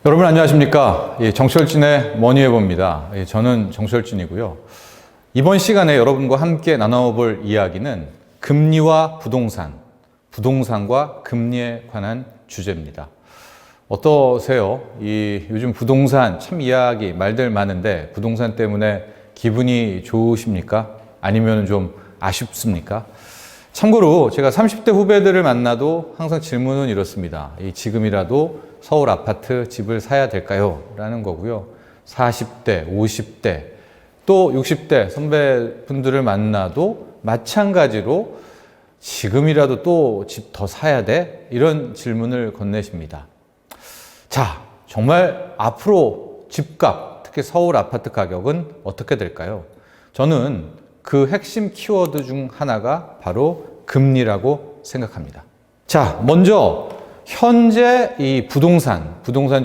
여러분 안녕하십니까? 정철진의 머니해봅니다. 저는 정철진이고요. 이번 시간에 여러분과 함께 나눠볼 이야기는 금리와 부동산, 부동산과 금리에 관한 주제입니다. 어떠세요? 요즘 부동산 참 이야기 말들 많은데 부동산 때문에 기분이 좋으십니까? 아니면 좀 아쉽습니까? 참고로 제가 30대 후배들을 만나도 항상 질문은 이렇습니다. 지금이라도 서울 아파트 집을 사야 될까요? 라는 거고요. 40대, 50대, 또 60대 선배분들을 만나도 마찬가지로 지금이라도 또 집 더 사야 돼? 이런 질문을 건네십니다. 자, 정말 앞으로 집값, 특히 서울 아파트 가격은 어떻게 될까요? 저는 그 핵심 키워드 중 하나가 바로 금리라고 생각합니다. 자, 먼저 현재 이 부동산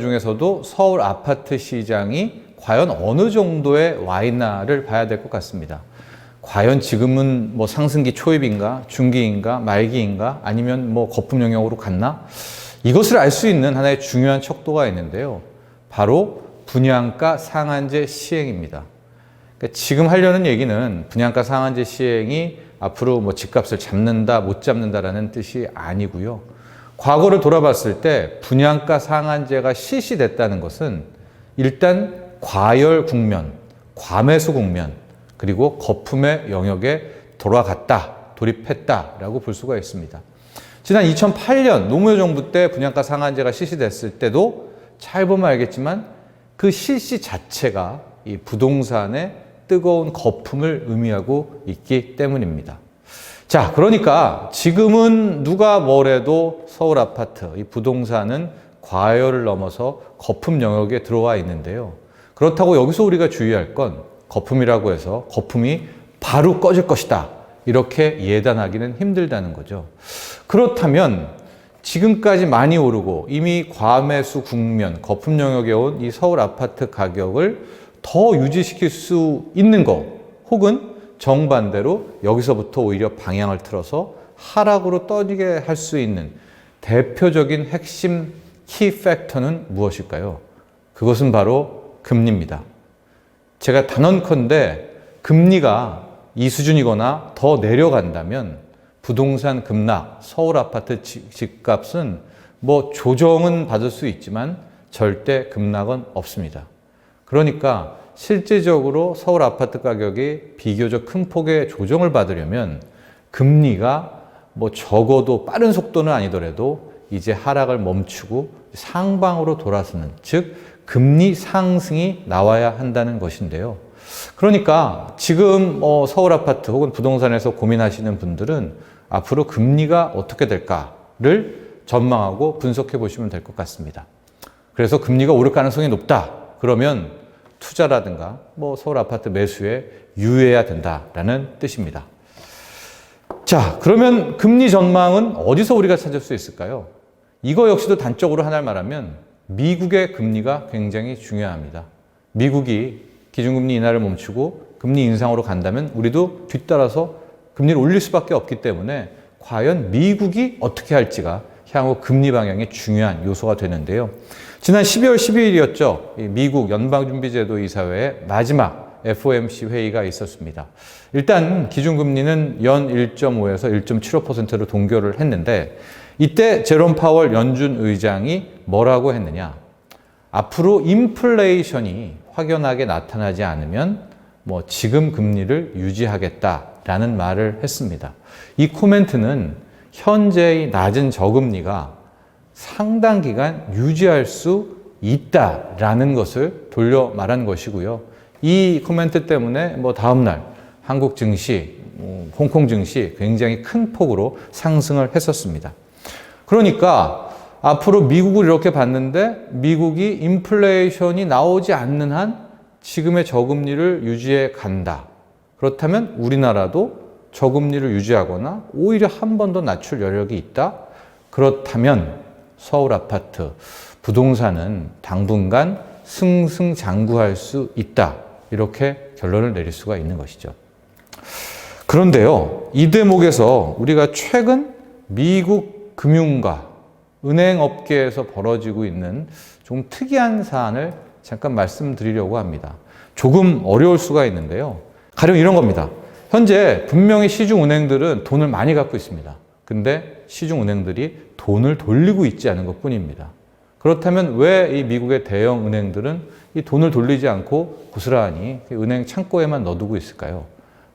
중에서도 서울 아파트 시장이 과연 어느 정도에 와 있나를 봐야 될 것 같습니다. 과연 지금은 뭐 상승기 초입인가, 중기인가, 말기인가, 아니면 뭐 거품 영역으로 갔나? 이것을 알 수 있는 하나의 중요한 척도가 있는데요. 바로 분양가 상한제 시행입니다. 그러니까 지금 하려는 얘기는 분양가 상한제 시행이 앞으로 뭐 집값을 잡는다, 못 잡는다라는 뜻이 아니고요. 과거를 돌아봤을 때 분양가 상한제가 실시됐다는 것은 일단 과열 국면, 과매수 국면, 그리고 거품의 영역에 돌입했다라고 볼 수가 있습니다. 지난 2008년 노무현 정부 때 분양가 상한제가 실시됐을 때도 잘 보면 알겠지만 그 실시 자체가 이 부동산의 뜨거운 거품을 의미하고 있기 때문입니다. 자, 그러니까 지금은 누가 뭐래도 서울 아파트, 이 부동산은 과열을 넘어서 거품 영역에 들어와 있는데요. 그렇다고 여기서 우리가 주의할 건 거품이라고 해서 거품이 바로 꺼질 것이다, 이렇게 예단하기는 힘들다는 거죠. 그렇다면 지금까지 많이 오르고 이미 과매수 국면, 거품 영역에 온 이 서울 아파트 가격을 더 유지시킬 수 있는 거, 혹은 정반대로 여기서부터 오히려 방향을 틀어서 하락으로 떠지게 할 수 있는 대표적인 핵심 키 팩터는 무엇일까요? 그것은 바로 금리입니다. 제가 단언컨대 금리가 이 수준이거나 더 내려간다면 부동산 급락, 서울 아파트 집값은 뭐 조정은 받을 수 있지만 절대 급락은 없습니다. 그러니까 실질적으로 서울 아파트 가격이 비교적 큰 폭의 조정을 받으려면 금리가 뭐 적어도 빠른 속도는 아니더라도 이제 하락을 멈추고 상방으로 돌아서는, 즉 금리 상승이 나와야 한다는 것인데요. 그러니까 지금 서울 아파트 혹은 부동산에서 고민하시는 분들은 앞으로 금리가 어떻게 될까를 전망하고 분석해 보시면 될 것 같습니다. 그래서 금리가 오를 가능성이 높다, 그러면 투자라든가 뭐 서울 아파트 매수에 유의해야 된다라는 뜻입니다. 자, 그러면 금리 전망은 어디서 우리가 찾을 수 있을까요? 이거 역시도 단적으로 하나를 말하면 미국의 금리가 굉장히 중요합니다. 미국이 기준금리 인하를 멈추고 금리 인상으로 간다면 우리도 뒤따라서 금리를 올릴 수밖에 없기 때문에 과연 미국이 어떻게 할지가 향후 금리 방향의 중요한 요소가 되는데요. 지난 12월 12일이었죠. 미국 연방준비제도 이사회의 마지막 FOMC 회의가 있었습니다. 일단 기준금리는 연 1.5에서 1.75%로 동결을 했는데, 이때 제롬 파월 연준 의장이 뭐라고 했느냐? 앞으로 인플레이션이 확연하게 나타나지 않으면 뭐 지금 금리를 유지하겠다라는 말을 했습니다. 이 코멘트는 현재의 낮은 저금리가 상당 기간 유지할 수 있다라는 것을 돌려 말한 것이고요. 이 코멘트 때문에 뭐 다음날 한국 증시, 홍콩 증시 굉장히 큰 폭으로 상승을 했었습니다. 그러니까 앞으로 미국을 이렇게 봤는데 미국이 인플레이션이 나오지 않는 한 지금의 저금리를 유지해 간다. 그렇다면 우리나라도 저금리를 유지하거나 오히려 한 번 더 낮출 여력이 있다. 그렇다면 서울 아파트, 부동산은 당분간 승승장구할 수 있다. 이렇게 결론을 내릴 수가 있는 것이죠. 그런데요, 이 대목에서 우리가 최근 미국 금융가, 은행업계에서 벌어지고 있는 좀 특이한 사안을 잠깐 말씀드리려고 합니다. 조금 어려울 수가 있는데요. 가령 이런 겁니다. 현재 분명히 시중은행들은 돈을 많이 갖고 있습니다. 근데 시중은행들이 돈을 돌리고 있지 않은 것 뿐입니다. 그렇다면 왜 이 미국의 대형 은행들은 이 돈을 돌리지 않고 고스란히 은행 창고에만 넣어두고 있을까요?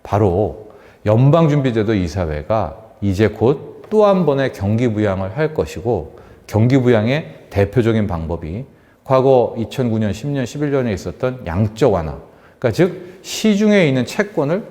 바로 연방준비제도 이사회가 이제 곧 또 한 번의 경기부양을 할 것이고, 경기부양의 대표적인 방법이 과거 2009년, 10년, 11년에 있었던 양적 완화, 그러니까 즉 시중에 있는 채권을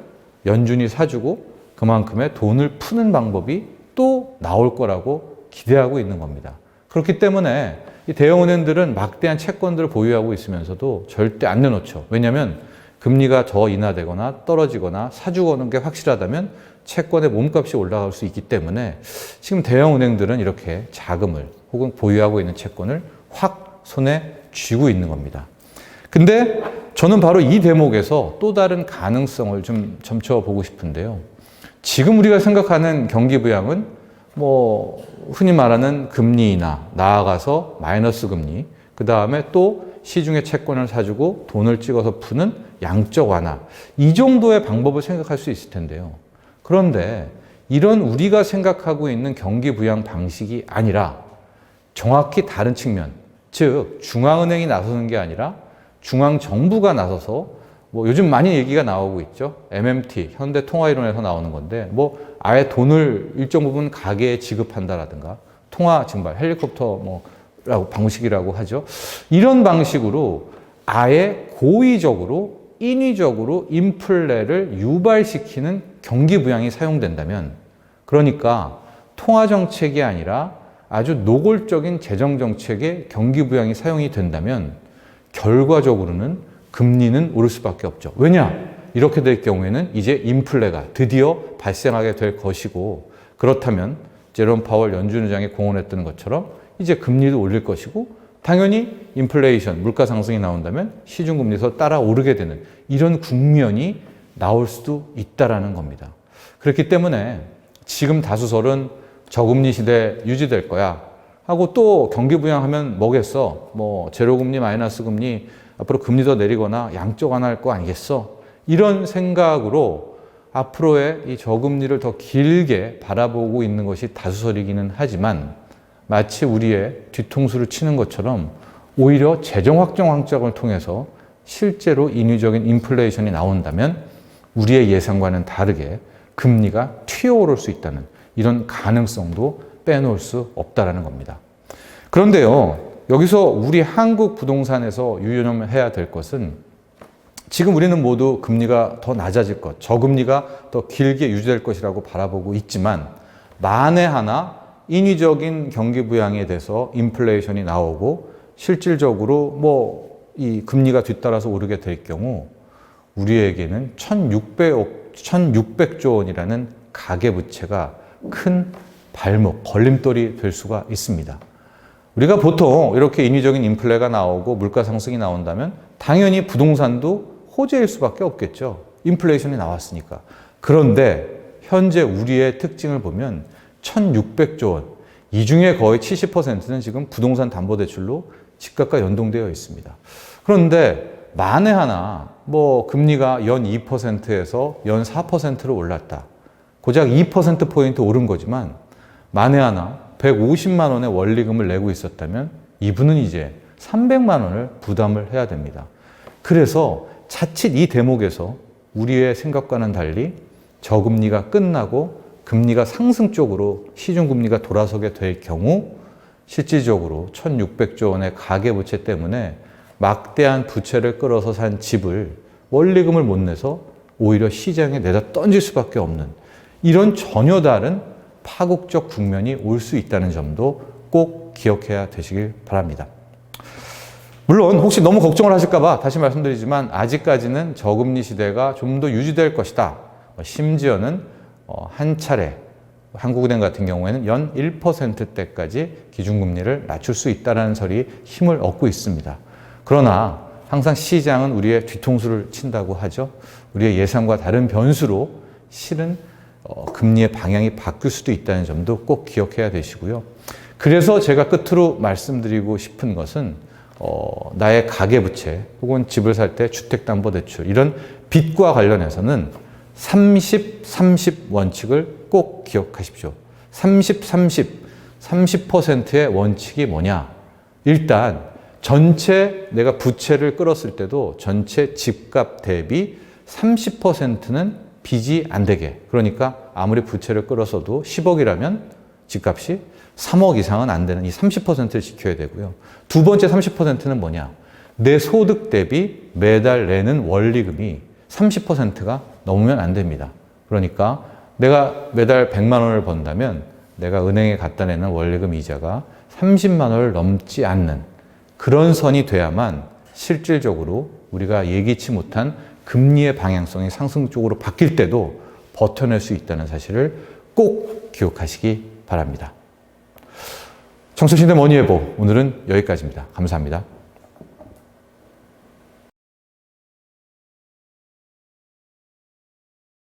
연준이 사주고 그만큼의 돈을 푸는 방법이 또 나올 거라고 기대하고 있는 겁니다. 그렇기 때문에 이 대형은행들은 막대한 채권들을 보유하고 있으면서도 절대 안 내놓죠. 왜냐하면 금리가 더 인하되거나 떨어지거나 사주고 오는 게 확실하다면 채권의 몸값이 올라갈 수 있기 때문에 지금 대형은행들은 이렇게 자금을 혹은 보유하고 있는 채권을 확 손에 쥐고 있는 겁니다. 근데 저는 바로 이 대목에서 또 다른 가능성을 좀 점쳐보고 싶은데요. 지금 우리가 생각하는 경기부양은 흔히 말하는 금리 인하, 나아가서 마이너스 금리, 그 다음에 또 시중에 채권을 사주고 돈을 찍어서 푸는 양적 완화, 이 정도의 방법을 생각할 수 있을 텐데요. 그런데 이런 우리가 생각하고 있는 경기부양 방식이 아니라 정확히 다른 측면, 즉 중앙은행이 나서는 게 아니라 중앙정부가 나서서 요즘 많이 얘기가 나오고 있죠. MMT, 현대통화이론에서 나오는 건데 아예 돈을 일정 부분 가계에 지급한다라든가 통화 증발, 헬리콥터 라고 방식이라고 하죠. 이런 방식으로 아예 고의적으로 인위적으로 인플레를 유발시키는 경기부양이 사용된다면, 그러니까 통화정책이 아니라 아주 노골적인 재정정책에 경기부양이 사용이 된다면 결과적으로는 금리는 오를 수밖에 없죠. 왜냐? 이렇게 될 경우에는 이제 인플레가 드디어 발생하게 될 것이고, 그렇다면 제롬 파월 연준 의장이 공언했던 것처럼 이제 금리도 올릴 것이고, 당연히 인플레이션, 물가 상승이 나온다면 시중금리에서 따라 오르게 되는 이런 국면이 나올 수도 있다라는 겁니다. 그렇기 때문에 지금 다수설은 저금리 시대 유지될 거야 하고, 또 경기부양하면 뭐겠어? 제로금리, 마이너스 금리, 앞으로 금리 더 내리거나 양적 완화할 거 아니겠어? 이런 생각으로 앞으로의 이 저금리를 더 길게 바라보고 있는 것이 다수설이기는 하지만, 마치 우리의 뒤통수를 치는 것처럼 오히려 재정 확정 확장을 통해서 실제로 인위적인 인플레이션이 나온다면 우리의 예상과는 다르게 금리가 튀어오를 수 있다는 이런 가능성도 빼놓을 수 없다라는 겁니다. 그런데요, 여기서 우리 한국 부동산에서 유념해야 될 것은, 지금 우리는 모두 금리가 더 낮아질 것, 저금리가 더 길게 유지될 것이라고 바라보고 있지만, 만에 하나 인위적인 경기부양에 대해서 인플레이션이 나오고 실질적으로 이 금리가 뒤따라서 오르게 될 경우 우리에게는 1600조 원이라는 가계부채가 큰 발목, 걸림돌이 될 수가 있습니다. 우리가 보통 이렇게 인위적인 인플레가 나오고 물가 상승이 나온다면 당연히 부동산도 호재일 수밖에 없겠죠. 인플레이션이 나왔으니까. 그런데 현재 우리의 특징을 보면 1600조 원, 이 중에 거의 70%는 지금 부동산 담보대출로 집값과 연동되어 있습니다. 그런데 만에 하나 금리가 연 2%에서 연 4%로 올랐다. 고작 2%포인트 오른 거지만 만에 하나 150만 원의 원리금을 내고 있었다면 이분은 이제 300만 원을 부담을 해야 됩니다. 그래서 자칫 이 대목에서 우리의 생각과는 달리 저금리가 끝나고 금리가 상승 쪽으로 시중금리가 돌아서게 될 경우 실질적으로 1600조 원의 가계부채 때문에 막대한 부채를 끌어서 산 집을 원리금을 못 내서 오히려 시장에 내다 던질 수밖에 없는 이런 전혀 다른 파국적 국면이 올 수 있다는 점도 꼭 기억해야 되시길 바랍니다. 물론 혹시 너무 걱정을 하실까 봐 다시 말씀드리지만 아직까지는 저금리 시대가 좀 더 유지될 것이다. 심지어는 한 차례 한국은행 같은 경우에는 연 1%대까지 기준금리를 낮출 수 있다는 설이 힘을 얻고 있습니다. 그러나 항상 시장은 우리의 뒤통수를 친다고 하죠. 우리의 예상과 다른 변수로 실은 금리의 방향이 바뀔 수도 있다는 점도 꼭 기억해야 되시고요. 그래서 제가 끝으로 말씀드리고 싶은 것은 나의 가계부채 혹은 집을 살 때 주택담보대출 이런 빚과 관련해서는 30, 30 원칙을 꼭 기억하십시오. 30, 30%의 원칙이 뭐냐? 일단 전체 내가 부채를 끌었을 때도 전체 집값 대비 30%는 빚이 안 되게. 그러니까 아무리 부채를 끌었어도 10억이라면 집값이 3억 이상은 안 되는 이 30%를 지켜야 되고요. 두 번째 30%는 뭐냐? 내 소득 대비 매달 내는 원리금이 30%가 넘으면 안 됩니다. 그러니까 내가 매달 100만 원을 번다면 내가 은행에 갖다 내는 원리금 이자가 30만 원을 넘지 않는 그런 선이 돼야만 실질적으로 우리가 예기치 못한 금리의 방향성이 상승 쪽으로 바뀔 때도 버텨낼 수 있다는 사실을 꼭 기억하시기 바랍니다. 청소신대 머니해보 오늘은 여기까지입니다. 감사합니다.